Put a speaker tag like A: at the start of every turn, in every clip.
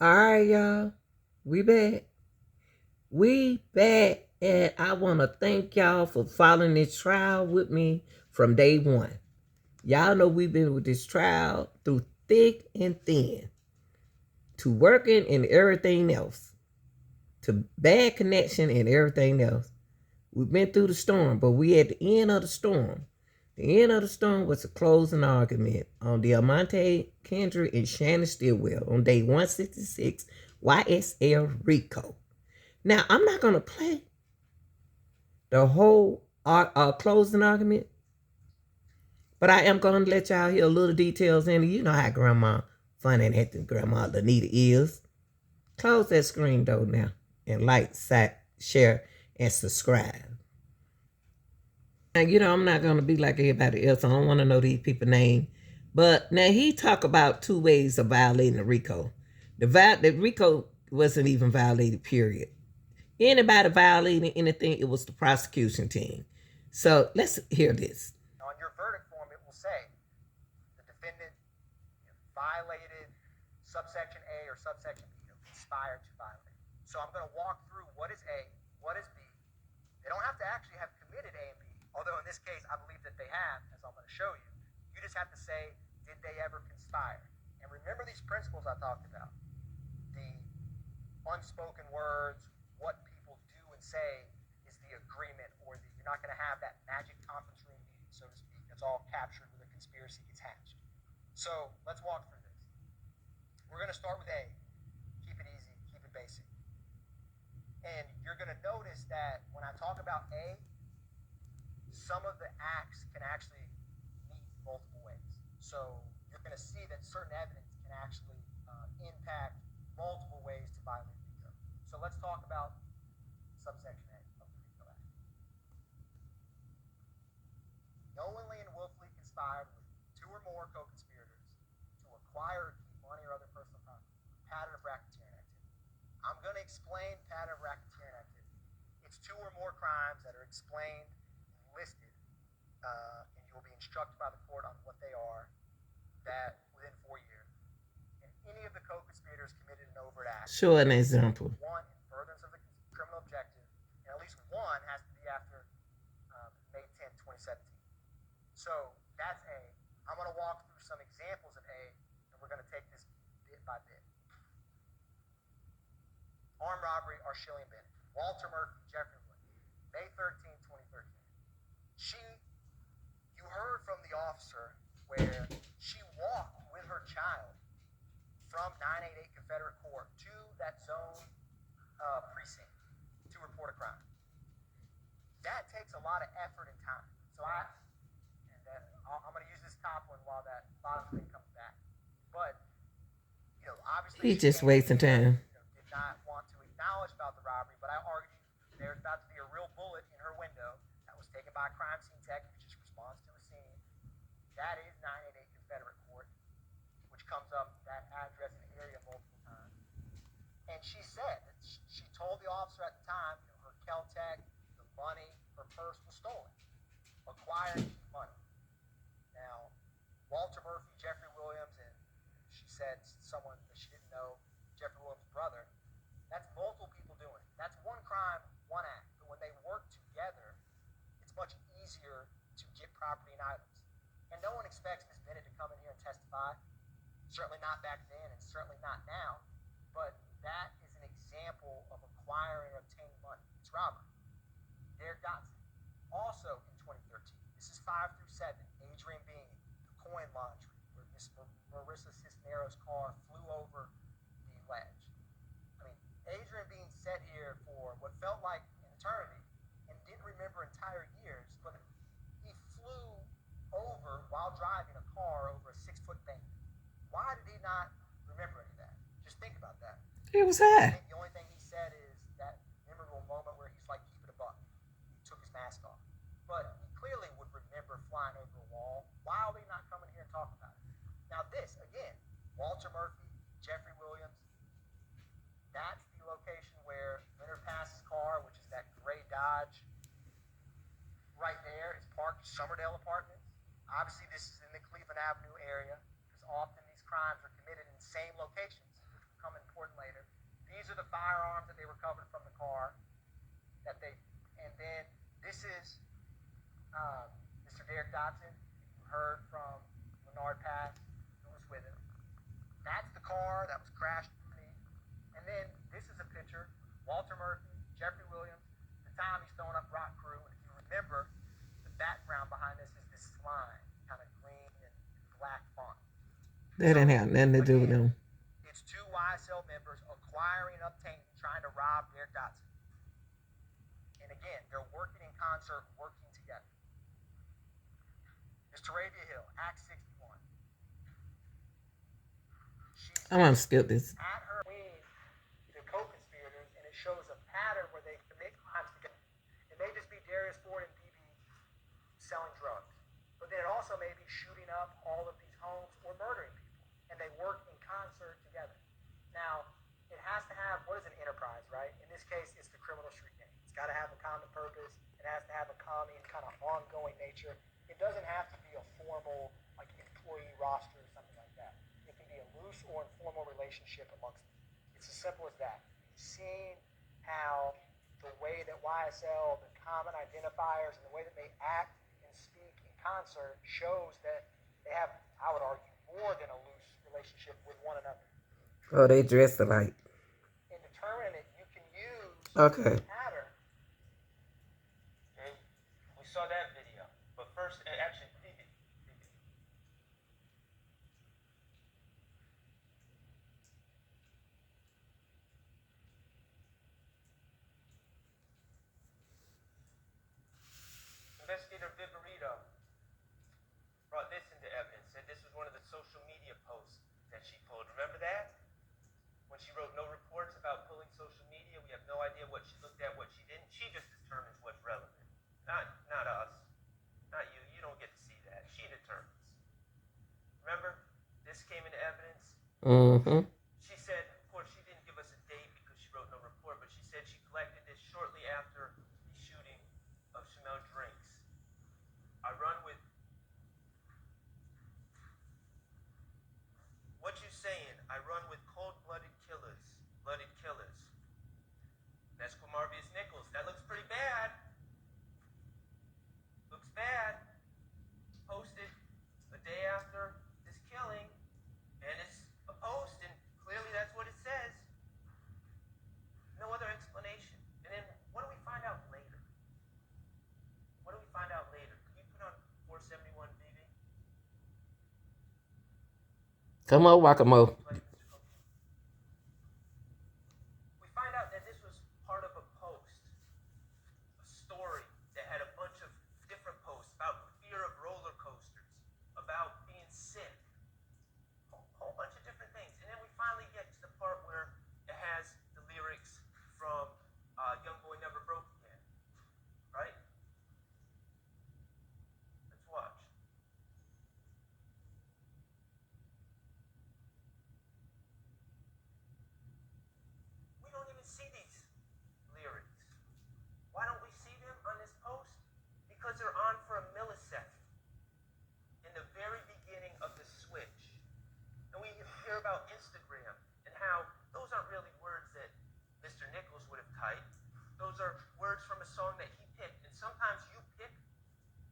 A: All right, y'all. We back. We back. And I want to thank y'all for following this trial with me from day one. Y'all know we've been with this trial through thick and thin, to working and everything else, to bad connection and everything else. We've been through the storm, but we at the end of the storm. The end of the storm was a closing argument on the Almonte Kendrick and Shannon Stillwell on day 166 YSL RICO. Now, I'm not going to play the whole closing argument, but I am going to let y'all hear a little details in it. You know how Grandma funny and acting Grandma Lanita is. Close that screen though now and like, share, and subscribe. Now, you know, I'm not going to be like everybody else. I don't want to know these people's name. But now he talk about two ways of violating the RICO. The RICO wasn't even violated, period. Anybody violating anything, it was the prosecution team. So let's hear this.
B: On your verdict form, it will say the defendant violated subsection A or subsection B, conspired to violate. So I'm going to walk through what is A, what is B. They don't have to actually have committed A and B, although in this case, I believe that they have, as I'm going to show you. You just have to say, did they ever conspire? And remember these principles I talked about. The unspoken words, what people do and say is the agreement, or you're not going to have that magic conference room meeting, so to speak. That's all captured where the conspiracy gets hatched. So let's walk through this. We're going to start with A. Keep it easy, keep it basic. And you're going to notice that when I talk about A, some of the acts can actually meet multiple ways. So you're going to see that certain evidence can actually impact multiple ways to violate RICO. So let's talk about subsection A of the RICO Act. Knowingly and willfully conspired with two or more co-conspirators to acquire or keep money or other personal property. Pattern of racketeering activity. I'm going to explain pattern of racketeering activity. It's two or more crimes that are explained and listed, and you'll be instructed by the court on what they are, that within 4 years. And any of the co-conspirators committed an overt act.
A: Show an example.
B: One, in furtherance of the criminal objective, and at least one has to be after May 10, 2017. So that's A. I'm going to walk through some examples of A, and we're going to take this bit by bit. Armed robbery, Arshillian Bennett. Walter Murphy, Jeffrey Williams. May 13, 2013. You heard from the officer where she walked with her child from 988 Confederate Court to that zone precinct to report a crime. That takes a lot of effort and time. So I'm going to use this top one while that bottom thing comes back. But, obviously...
A: He's just wasting time.
B: Did not want to acknowledge about the robbery, but I argued there's about to be a real bullet in her window that was taken by a crime scene tech, which just responds to a scene. That is 988 Confederate Court, which comes up that address in the area multiple times. And she said that she told the officer at the time, her Kel-Tec, the money, her purse was stolen. Acquired money. Now, Walter Murphy, Jeffrey Williams, and she said someone that she didn't know, Jeffrey Williams' brother, that's multiple people doing it. That's one crime, one act. But when they work together, it's much easier to get property and items. And no one expects Ms. Bennett to come in here and testify. Certainly not back then, and certainly not now. But that is an example of acquiring or obtaining money. It's robbery. Derek Dotson. Also in 2013, this is 5 through 7, Adrian Bean, the coin laundry, where Miss Marissa Cisneros' car flew over the ledge. I mean, Adrian Bean sat here for what felt like an eternity and didn't remember entire years, but he flew over while driving a car over a 6-foot bank. Why did he not remember any of that? Just think about that.
A: It was high.
B: I think the only thing he said is that memorable moment where he's like, keep it a buck. He took his mask off. But he clearly would remember flying over a wall. Why are they not coming here and talking about it? Now this, again, Walter Murphy, Jeffrey Williams, that's the location where Leonard Pass's car, which is that gray Dodge, right there, is parked Summerdale Apartments. Obviously, this is in the Cleveland Avenue area, because often these crimes are committed in the same locations, which become important Dotson, you heard from Leonard Pass, who was with him. That's the car that was crashed. And then this is a picture, Walter Murphy, Jeffrey Williams, the time he's throwing up rock crew. And if you remember, the background behind this is this line, kind of green and black font.
A: That didn't have nothing to do with them.
B: It's two YSL members acquiring and obtaining, trying to rob Derek Dotson. And again, they're working in concert, working together. It's Taravia Hill, Act 61.
A: I'm gonna skip this.
B: At her wing, the co-conspirators, and it shows a pattern where they commit crimes together. It may just be Darius Ford and BB selling drugs, but then it also may be shooting up all of these homes or murdering people, and they work in concert together. Now, it has to have, what is an enterprise, right? In this case, it's the criminal street game. It's got to have a common purpose. It has to have a common kind of ongoing nature. It doesn't have to be a formal, like, employee roster or something like that. It can be a loose or informal relationship amongst them. It's as simple as that. Seeing how the way that YSL, the common identifiers, and the way that they act and speak in concert shows that they have, I would argue, more than a loose relationship with one another.
A: Oh, they dress alike.
B: In determining it, you can use
A: Okay.
B: pattern.
C: Okay, we saw that video, but first, actually, Investigator Viverito brought this into evidence, said this was one of the social media posts that she pulled. Remember that? When she wrote no reports about pulling social media, we have no idea what she looked at, what she didn't. She just determines what's relevant. Not us. Not you. You don't get to see that. She determines. Remember? This came into evidence.
A: Mm-hmm.
C: She said, of course, she didn't give us a date because she wrote no report, but she said she collected this shortly after the shooting of Chanel Drinks. I run with... What you saying? I run with cold-blooded killers. Blooded killers. That's Quamarvius Nichols. That looks pretty bad. Looks bad. Posted a day after this killing. And it's a post, and clearly that's what it says. No other explanation. And then what do we find out later? What do we find out later? Can you put on 471 BB?
A: Come on, Wakamo.
C: We find out that this was part of a post, a story that had a bunch of different posts about fear of roller coasters, about being sick, a whole bunch of different things. And then we finally get to the part where it has the lyrics from Young Boy Never Broke Again, right? Let's watch. We don't even see these lyrics. Why don't we see them on this post? Because they're on for a millisecond in the very beginning of the switch. And we hear about Instagram and how those aren't really words that Mr. Nichols would have typed. Those are words from a song that he picked. And sometimes you pick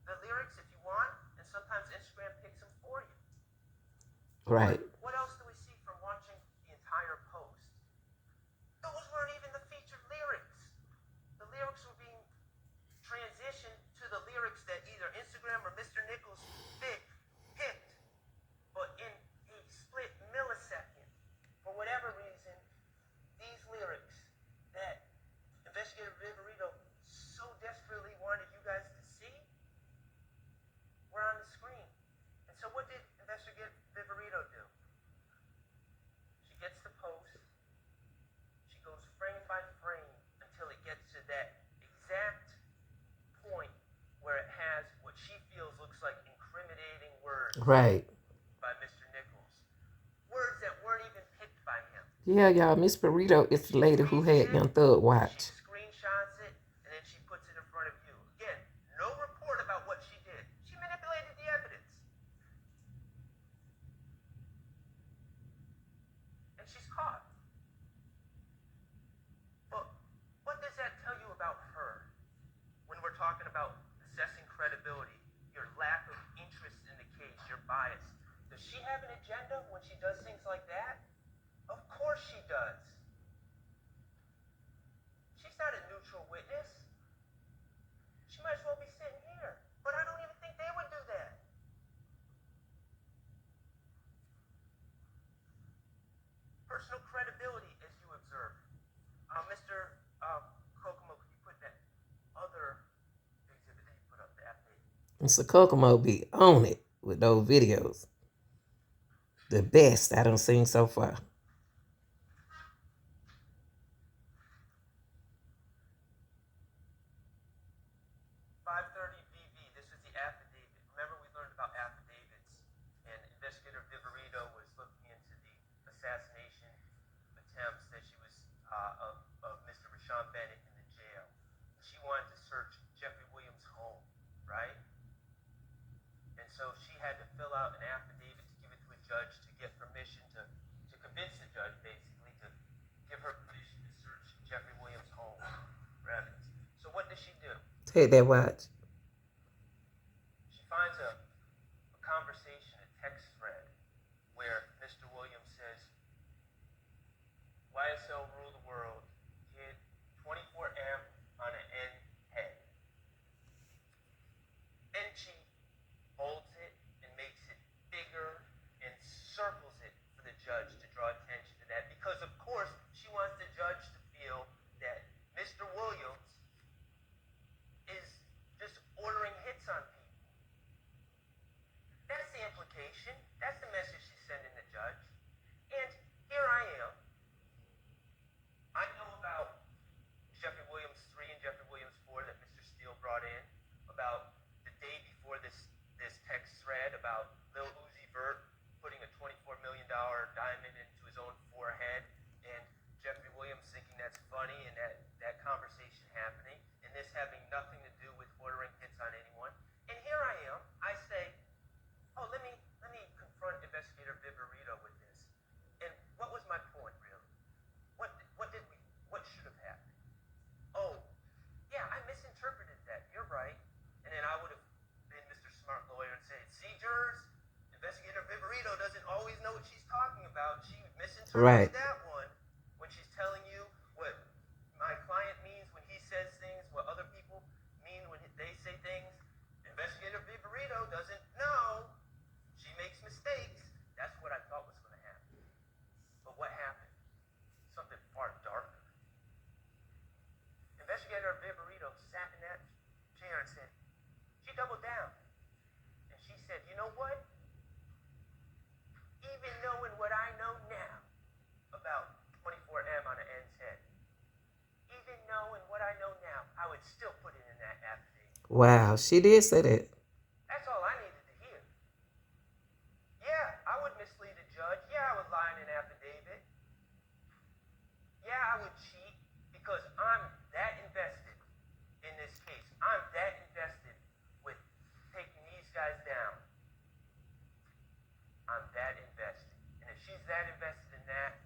C: the lyrics if you want, and sometimes Instagram picks them for you.
A: Right.
C: What else do we see from watching the entire post? Those weren't even the featured lyrics. The lyrics were being transitioned to the lyrics that either Instagram or Mr. Nichols picked. But in a split millisecond, for whatever reason, these lyrics that Investigator Viverito so desperately wanted you guys to see were on the screen. And so what did Investigator Viverito do? She gets the post. She goes frame by frame until it gets to that exact point where it has what she feels looks like incriminating words
A: Right.
C: by Mr. Nichols. Words that weren't even picked by him.
A: Yeah, y'all. Miss Burrito is the lady who had Young Thug watch.
C: She screenshots it and then she puts it in front of you. Again, no report about what she did. She manipulated the evidence. And she's caught. But what does that tell you about her when we're talking about assessing credibility, your lack of personal credibility as you observe. Mr. Kokomo, could you put that other exhibit that you put up, the affidavit?
A: Mr. Kokomo be on it with those videos. The best I done seen so far.
C: 530 VV, this is the affidavit. Remember, we learned about affidavits, and Investigator Viverito was looking into the assassination attempts that she was of Mr. Rashawn Bennett in the jail. She wanted to search Jeffrey Williams' home, right? And so she had to fill out an affidavit to give it to a judge to get permission to convince the judge, basically, to give her permission to search Jeffrey Williams' home for evidence. So what does she do?
A: Take that watch.
C: She finds a conversation, a text thread, where Mr. Williams says, YSL rule the world, kid, 24M on an N head. And she holds it and makes it bigger and circles it for the judge to draw attention to that, because of course she wants the judge to feel that Mr. Williams is just ordering hits on people. That's the implication. That's the message she's sending the judge. And here I am. I know about Jeffrey Williams 3 and Jeffrey Williams 4 that Mr. Steele brought in, about the day before this text thread about Lil Uzi Vert putting a $24 million diamond into his own forehead, and Jeffrey Williams thinking that's funny, and that conversation happening, and this having nothing to do with ordering hits on anyone. And here I am. I say, oh, let me confront Investigator Viverito with this. And what was my point, really? What should have happened? Oh, yeah, I misinterpreted that. You're right. And then I would have been Mr. Smart Lawyer and said, see, jurors, Investigator Viverito doesn't always know what she's talking about. She misinterpreted that one when she's telling you what my client means when he says things, what other people mean when they say things. Investigator Viverito doesn't know. She makes mistakes. That's what I thought was going to happen. But what happened? Something far darker. Investigator Viverito sat in that chair and said, she doubled down. And she said, you know what? Even knowing what I know now about 24M on an N's head, even knowing what I know now, I would still put it in that affidavit.
A: Wow, she did say that.
C: That's all I needed to hear. Yeah, I would mislead a judge. Yeah, I would lie in an affidavit. Yeah, I would cheat because I'm that invested in this case. I'm that invested with taking these guys down. I'm that invested. And if she's that invested in that,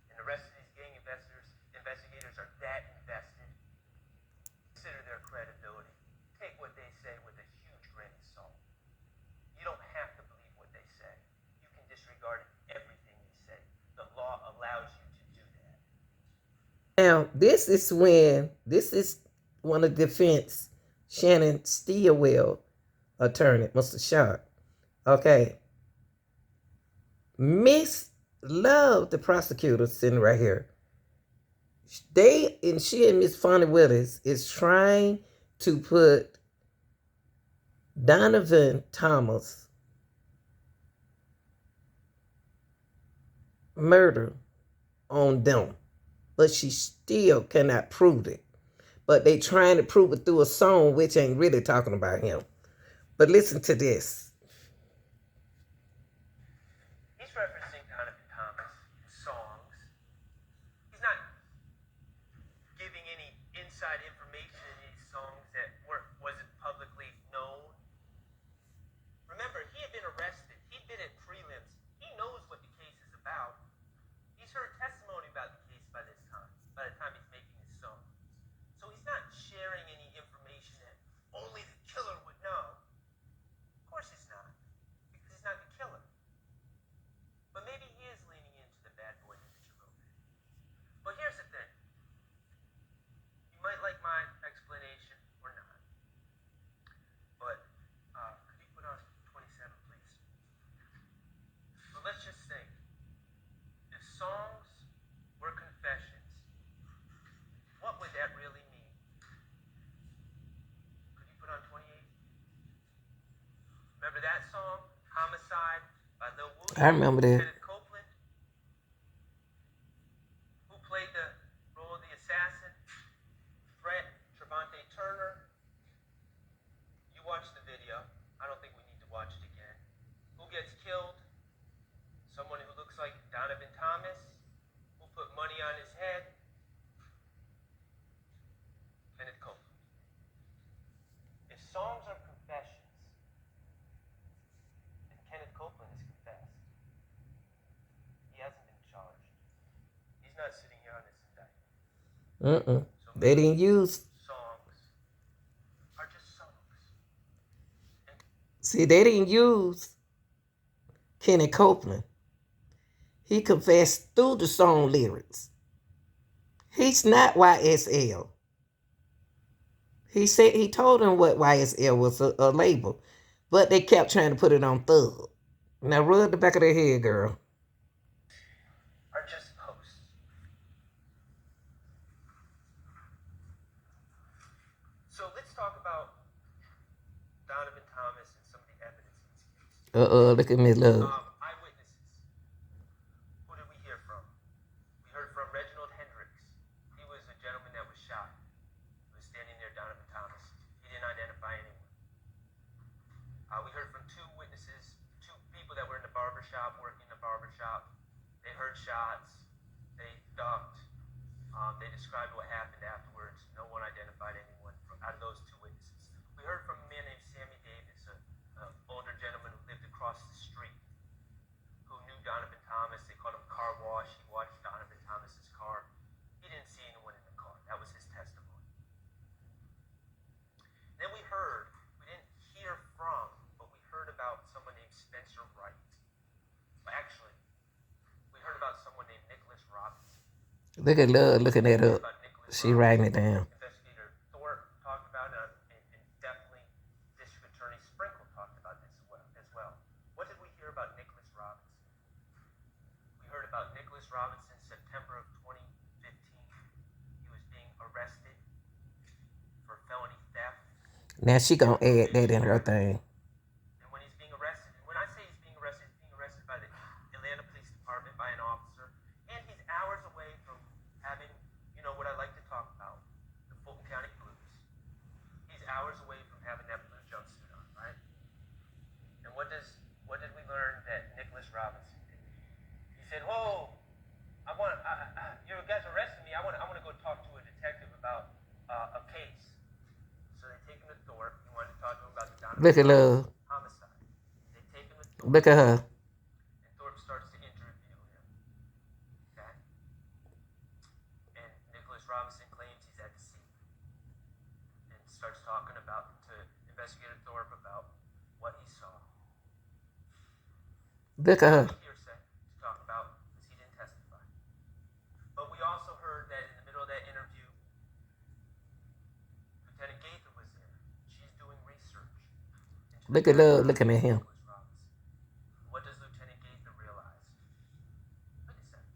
C: and the rest of these gang investigators are that invested, consider their credibility. Take what they say with a huge grain of salt. You don't have to believe what they say. You can disregard everything they say. The law allows you to do that.
A: Now, this is one of the defense, Shannon Steelwell attorney, Mr. Sharp. Okay. Miss Love, the prosecutor sitting right here. She and Miss Fonnie Willis is trying to put Donovan Thomas murder on them, but she still cannot prove it. But they trying to prove it through a song which ain't really talking about him. But listen to this.
C: He's referencing Donovan Thomas songs. He's not giving any inside information in these songs that wasn't publicly known. Remember, he had been arrested. He'd been at prelims. He knows what the case is about. He's heard testimony about the case by the time he's making his songs. So he's not sharing any information that only the killer would know. Of course he's
A: I remember that.
C: Kenneth Copeland, who played the role of the assassin, Brett Trevante Turner. You watched the video. I don't think we need to watch it again. Who gets killed? Someone who looks like Donovan Thomas, who put money on his head. Kenneth Copeland. If songs are confessions, and Kenneth Copeland has confessed, he hasn't been charged. He's not sitting here on this indictment. So
A: They didn't use.
C: songs are just songs.
A: See, they didn't use Kenny Copeland. He confessed through the song lyrics. He's not YSL. He said he told them what YSL was a label, but they kept trying to put it on Thug. Now rub the back of their head, girl.
C: Are just posts. So let's talk about Donovan Thomas and some of the evidence in this case.
A: Look at Miss Love.
C: Eyewitnesses. Who did we hear from? We heard from Reginald Hendricks. He was a gentleman that was shot. He was standing near Donovan Thomas. He didn't identify anyone. We heard from two witnesses, two people that were in the barbershop, working in the barbershop. They heard shots. They ducked. They described what happened afterwards. No one identified anyone out of those two witnesses. We heard from a man named Sammy Davis, an older gentleman who lived across the street, who knew Donovan Thomas. They called him Car Wash. He watched Donovan Thomas's car. He didn't see anyone in the car. That was his testimony. Then we didn't hear from, but we heard about someone named Spencer Wright. Well, actually, we heard about someone named Nicholas Robinson.
A: Look at Love looking that up. She writing it down.
C: Investigator Thorpe talked about it, and definitely District Attorney Sprinkle talked about this as well. What did we hear about Nicholas Robinson? We heard about Nicholas Robinson September of 2015. He was being arrested for felony theft.
A: Now she gonna add that in her thing.
C: And when he's being arrested, and when I say he's being arrested by the Atlanta Police Department, by an officer, and he's hours away from having, what I like to talk about, the Fulton County Blues. He's hours away from having that blue jumpsuit on, right? And what did we learn that Nicholas Robinson did? He said, "Whoa, you guys arrested me. I want to go talk to a detective about a case." So they take him to Thorpe. He wanted to talk to him about the Donovan
A: Look at Love.
C: homicide. They take him to Thorpe.
A: Look at her.
C: And Thorpe starts to interview him. Okay? And Nicholas Robinson claims he's at the scene. And starts talking to Investigator Thorpe about what he saw.
A: Look at her.
C: Hearsay to talk about because he didn't testify. But we also heard that in the middle of that interview, Lieutenant Gaither was there. She's doing research.
A: Look at Love looking at him.
C: What does Lieutenant Gaither realize? Wait a second.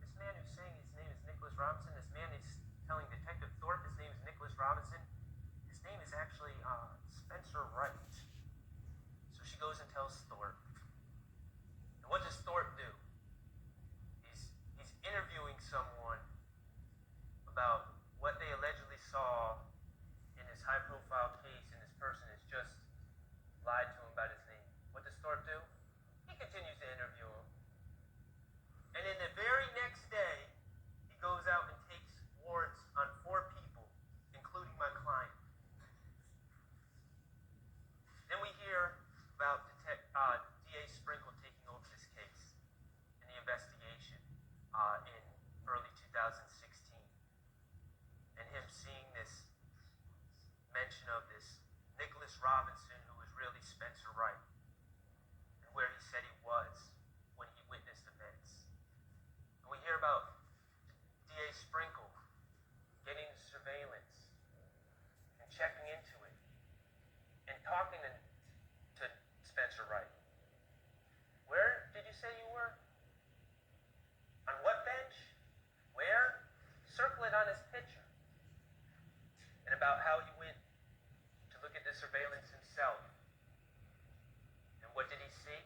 C: This man who's saying his name is Nicholas Robinson, this man is telling Detective Thorpe his name is Nicholas Robinson, his name is actually Spencer Wright. So she goes and tells Thorpe. And what does Thorpe do? He's interviewing someone about what they allegedly saw in this high-profile case, and this person has just lied to him about his name. What does Thorpe do? He continues to interview him. And then the very next day, he goes out and takes warrants on 4 people, including my client. Then we hear about DA Sprinkle taking over this case in the investigation in early 2016. And him seeing this mention of this Nicholas Robinson, who was really Spencer Wright, and where he said he was when he witnessed events. And we hear about DA Sprinkle getting the surveillance and checking into it and talking to Spencer Wright. Where did you say you were? On what bench? Where? Circle it on his picture. And about how he went to look at the surveillance himself. And what did he see?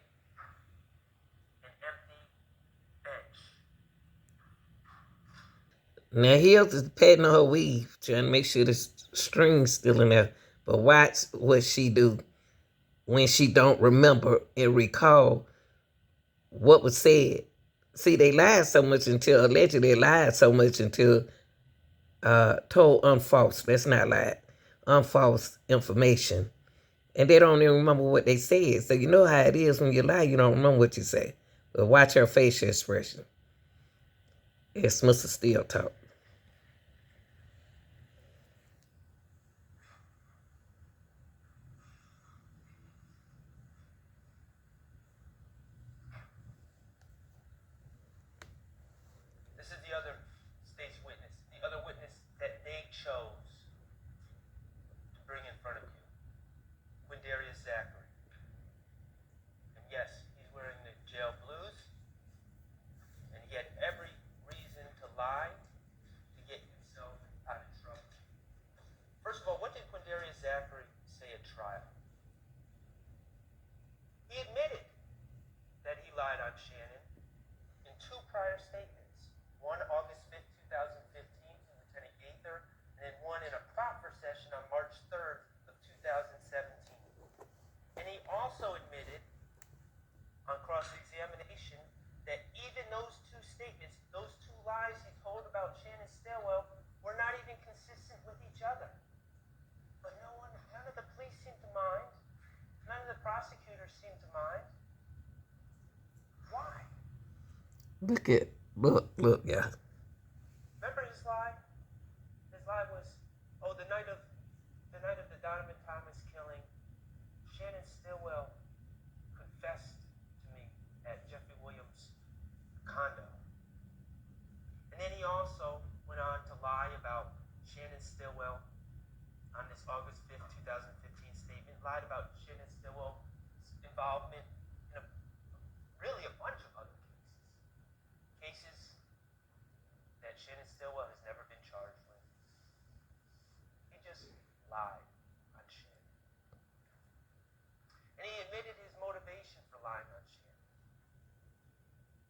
A: Now Hills is patting on her weave, trying to make sure the string's still in there. But watch what she do when she don't remember and recall what was said. See, they lied so much until allegedly lied so much until told unfalse. That's not lied. Unfalse information. And they don't even remember what they said. So you know how it is when you lie, you don't remember what you say. But watch her facial expression. It's Mr. Steele talk.
C: This is the other state's witness, the other witness that they chose to bring in front of you, Quindarius Zachary. And yes, he's wearing the jail blues, and he had every reason to lie to get himself out of trouble. First of all, what did Quindarius Zachary say at trial? He admitted that he lied on Shannon in two prior statements. One August 5th, 2015 to Lieutenant Gaither, and then one in a proffer session on March 3rd of 2017. And he also admitted on cross-examination that even those two statements, those two lies he told about Shannon Stillwell, were not even consistent with each other. But none of the police seemed to mind. None of the prosecutors seemed to mind. Why?
A: Look, yeah.
C: Remember his lie? His lie was, oh, the night of the Donovan Thomas killing, Shannon Stillwell confessed to me at Jeffrey Williams' condo. And then he also went on to lie about Shannon Stillwell on this August 5th, 2015 statement, lied about Shannon Stillwell's involvement in really a bunch of other cases that Shannon Stillwell has never been charged with. He just lied on Shannon. And he admitted his motivation for lying on Shannon.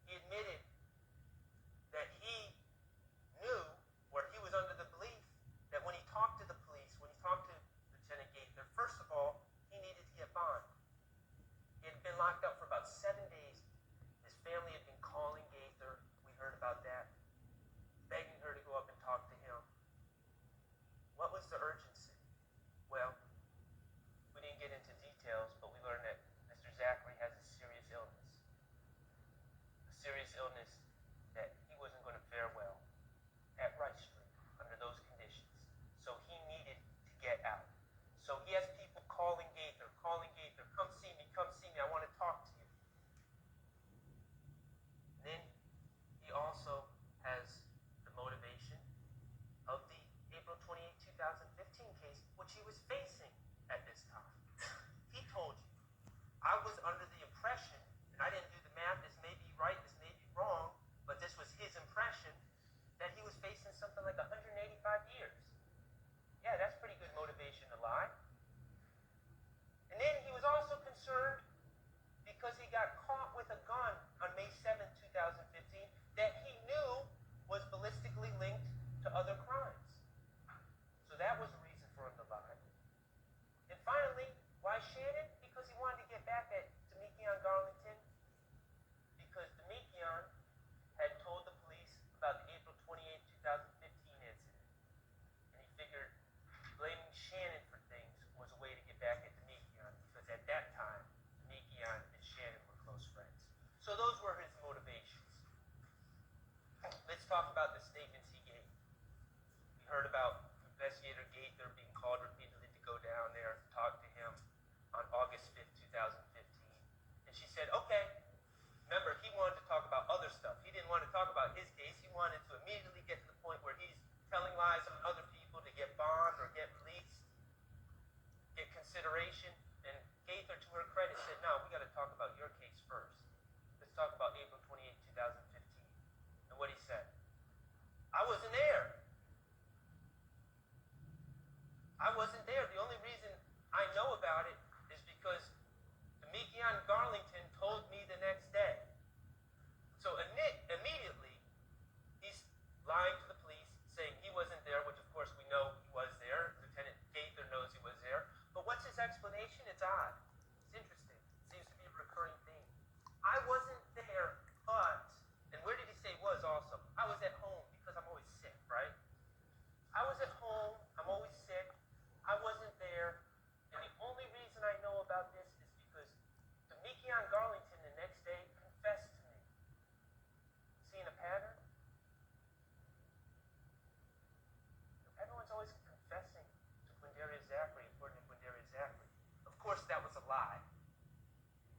C: He admitted that he knew, or he was under the belief, that when he talked to the police, when he talked to Lieutenant Gaither, first of all, he needed to get bond. He had been locked up for about 7 days. His family had been calling Gaither. We heard about that. Begging her to go up and talk to him. What was the urgency? Well, we didn't get into details, but we learned that Mr. Zachary has a serious illness. A serious illness that he wasn't going to fare well at Rice Street under those conditions. So he needed to get out. So he has people calling Gaither, come see me, I want to talk to you. And then he also has the motivation of the April 28, 2015 case, which he was facing at this time. He told you, I was under the impression, and I didn't do the math, this may be right, this may be wrong, but this was his impression, that he was facing something like 185 years. Yeah, that's pretty good motivation to lie. And then he was also concerned because he got caught with a gun on May 7th, 2015, that he knew was ballistically linked to other crimes. So that was a reason for him to lie. And finally, why Shannon? Because he wanted to get back at Demekion Garlington, because Demekion had told the police about the April 28, 2015 incident. And he figured blaming Shannon for things was a way to get back at Demekion, because at that time, Demekion and Shannon were close friends. So those were his motivations. Let's talk about the statements he gave. We heard about Investigator Gaither being called repeatedly to go down there and talk to him on August 5th, 2015. And she said, okay. Remember, he wanted to talk about other stuff. He didn't want to talk about his case. He wanted to immediately get to the point where he's telling lies on other people to get bond or get released, get consideration. And Gaither, to her credit, said, no, we got to talk about your case first. Let's talk about April 28, 2015. And what he said. I wasn't there. I wasn't there. The only reason I know about it is because Demekion Garlington told me the next day. So immediately, he's lying to the police. it's odd. It's interesting. Seems to be a recurring theme. I wasn't there, but, and where did he say was also? I was at home because I'm always sick, right? I was at home. I'm always sick. I wasn't there. And the only reason I know about this is because Demekion Garlington the next day confessed to me. Seeing a pattern? Everyone's always confessing to Quindarius Zachary, according to Quindarius Zachary. Of course, that was a lie.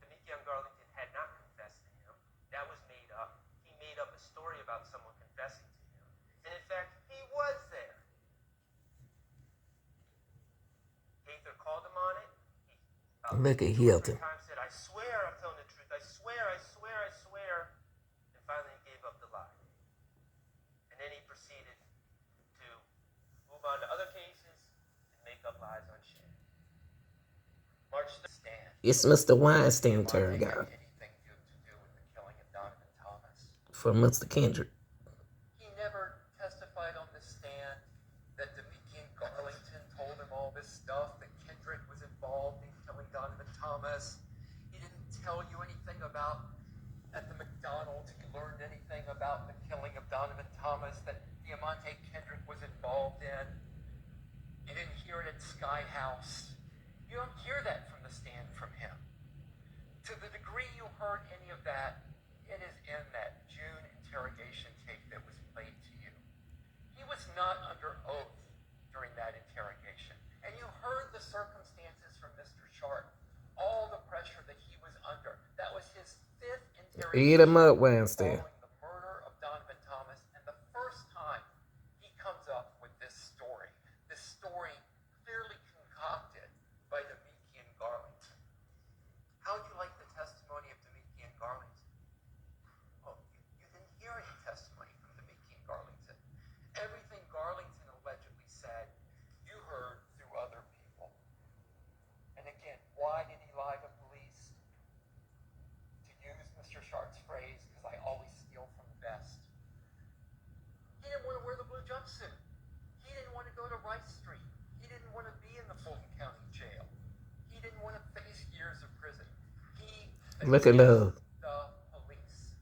C: Demekion Garlington had not confessed to him. That was made up. He made up a story about someone confessing to him. And in fact, he was there. Gaither called him on it.
A: Look at Hilton.
C: Times said, I swear I'm telling the truth. I swear, I swear, I swear. And finally he gave up the lie. And then he proceeded to move on to other cases and make up lies on Shannon. March the stand.
A: It's Mr. Weinstein turn, guy.
C: Anything to do with the killing of Donovan Thomas.
A: For Mr. Kendrick.
C: He never testified on the stand that Demekion Garlington told him all this stuff, that Kendrick was involved in killing Donovan Thomas. He didn't tell you anything about at the McDonald's. He learned anything about the killing of Donovan Thomas that Diamante Kendrick was involved in. You didn't hear it at Sky House. You don't hear that from the stand from him. To the degree you heard any of that, it is in that June interrogation tape that was played to you. He was not under oath during that interrogation. And you heard the circumstances from Mr. Sharp, all the pressure that he was under. That was his 5th interrogation.
A: Eat him up, Weinstein.
C: Following the murder of Donovan Thomas, and the first time he comes up with this story clearly concocted by Demekion Garlington. How would you like the testimony of Demekion Garlington? Oh, you didn't hear any testimony from Demekion Garlington. Everything Garlington allegedly said, you heard through other people. And again, why did he lie to police? To use Mr. Sharp's phrase, because I always steal from the best. He didn't want to wear the blue jumpsuit. He didn't want to go to Rice Street. He didn't want to be in the Fulton County Jail. He didn't want to face years of prison. He
A: Look at love.
C: The police.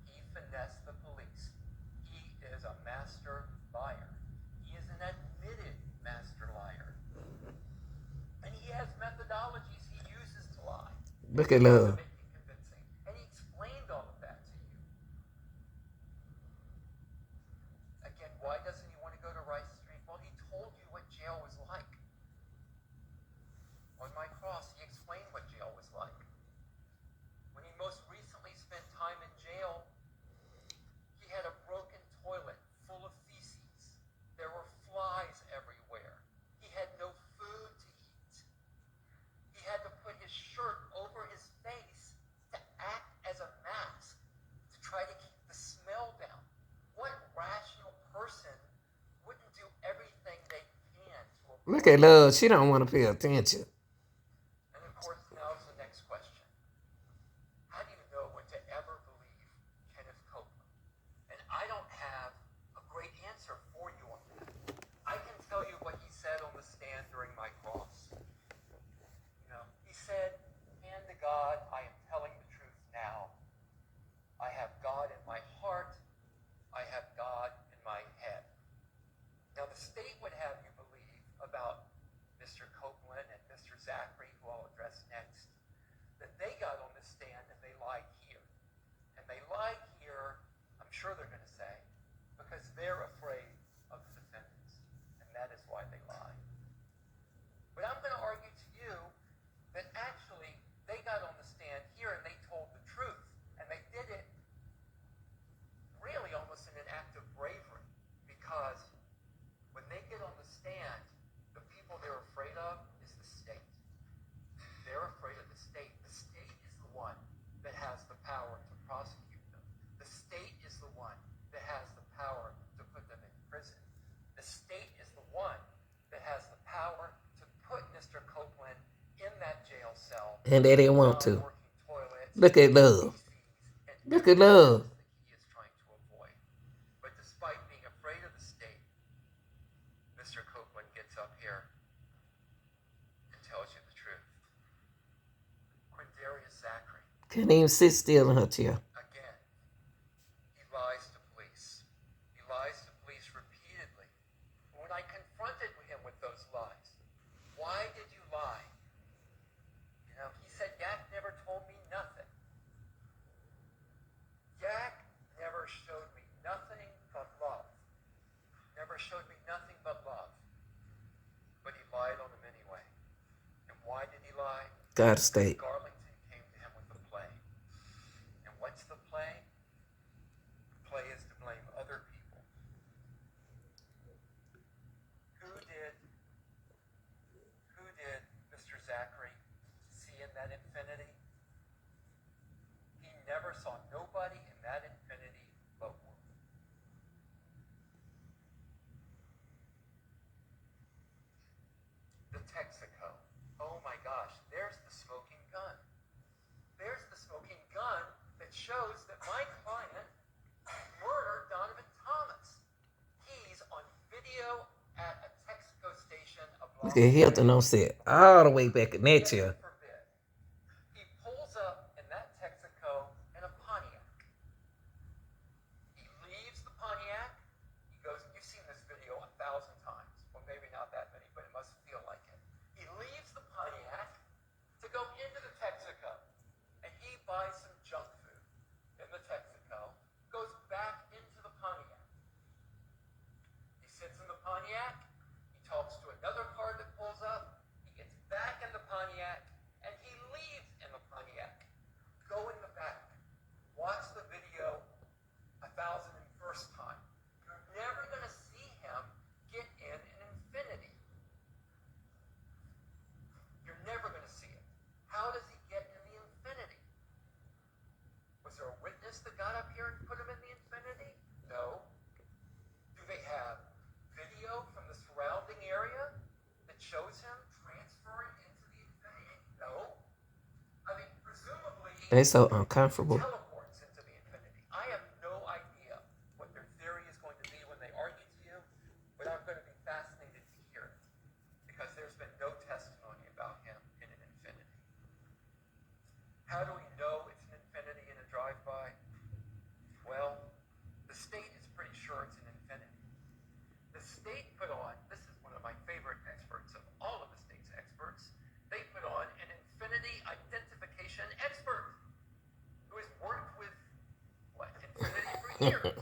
C: He finessed the police. He is a master liar. He is an admitted master liar. And he has methodologies he uses to lie.
A: Look at love.
C: To make it convincing. And he explained all of that to you. Again, why doesn't he want to go to Rice Street? Well, he told you what jail was like. On my cross, he explained what jail was like. When he most recently spent time in jail, he had a broken toilet full of feces. There were flies everywhere. He had no food to eat. He had to put his shirt over his face to act as a mask to try to keep the smell down. What rational person wouldn't do everything they can to avoid?
A: Look at love. She don't want to pay attention.
C: And of course, now is the next question. How do you know when to ever believe Kenneth Copeland? And I don't have a great answer for you on that. I can tell you what he said on the stand during my cross. He said, hand to God, I am telling the truth now. I have God in my heart. I have God in my head. Now, the state would have you believe about Mr. Copeland and Mr. Zachary, who I'll address next, that they got on the stand and they lied here. And they lied here, I'm sure they're going to say, because they're afraid of the defendants. And that is why they lie. But I'm going to argue to you that actually they got on the stand here and they told the truth. And they did it really almost in an act of bravery, because when they get on the stand, the people they're afraid of is the state. They're afraid of the state. The state is the one that has the power to prosecute them. The state is the one that has the power to put them in prison. The state is the one that has the power to put Mr. Copeland in that jail cell.
A: And they didn't want to. Look at love. Look at love.
C: He is trying to avoid. But despite being afraid of the state, Mr. Copeland gets up here and tells you the truth. Darius Zachary.
A: Can't even sit still in her chair.
C: Again, he lies to police. He lies to police repeatedly. When I confronted him with those lies, why did you lie? You know, he said, Yak never told me nothing. Yak never showed me nothing but love. Never showed me nothing but love. But he lied on him anyway. And why did he lie?
A: God state.
C: Garlington came to him with a play. And what's the play? The play is to blame other people. Who did Mr. Zachary see in that infinity? He never saw nobody in that infinity but woman. The Texaco. Oh my gosh, there's the smoking gun. There's the smoking gun that shows that my client murdered Donovan Thomas. He's on video at a Texaco station.
A: Look at Hilton on set. All the way back in that chair.
C: He pulls up in that Texaco in a Pontiac. He leaves the Pontiac. He goes, you've seen this video 1,000 times. Well, maybe not that many, but it must feel like it. He leaves the Pontiac to go into the Texaco. And he buys some junk food in the Texaco, goes back into the Pontiac. He sits in the Pontiac. He talks to another car that pulls up. He gets back in the Pontiac, and he leaves in the Pontiac. Go in the back. Watch the video 1,001st time. You're never going to see him get in an infinity. You're never going to see it. How does he get in the infinity? Was there a witness that got up here and put him in the infinity? No. Do they have video from the surrounding area that shows him transferring into the infinity? No. I mean, presumably,
A: They so uncomfortable.
C: teleports into the infinity. I have no idea what their theory is going to be when they argue to you, but I'm going to be fascinated to hear it because there's been no testimony about him in an infinity. How do we know it's an infinity in a drive-by? Well, the state is pretty sure it's an infinity. The state put on, this is one of my favorite experts of all of the state's experts, they put on an infinity identification expert who has worked with, infinity for years.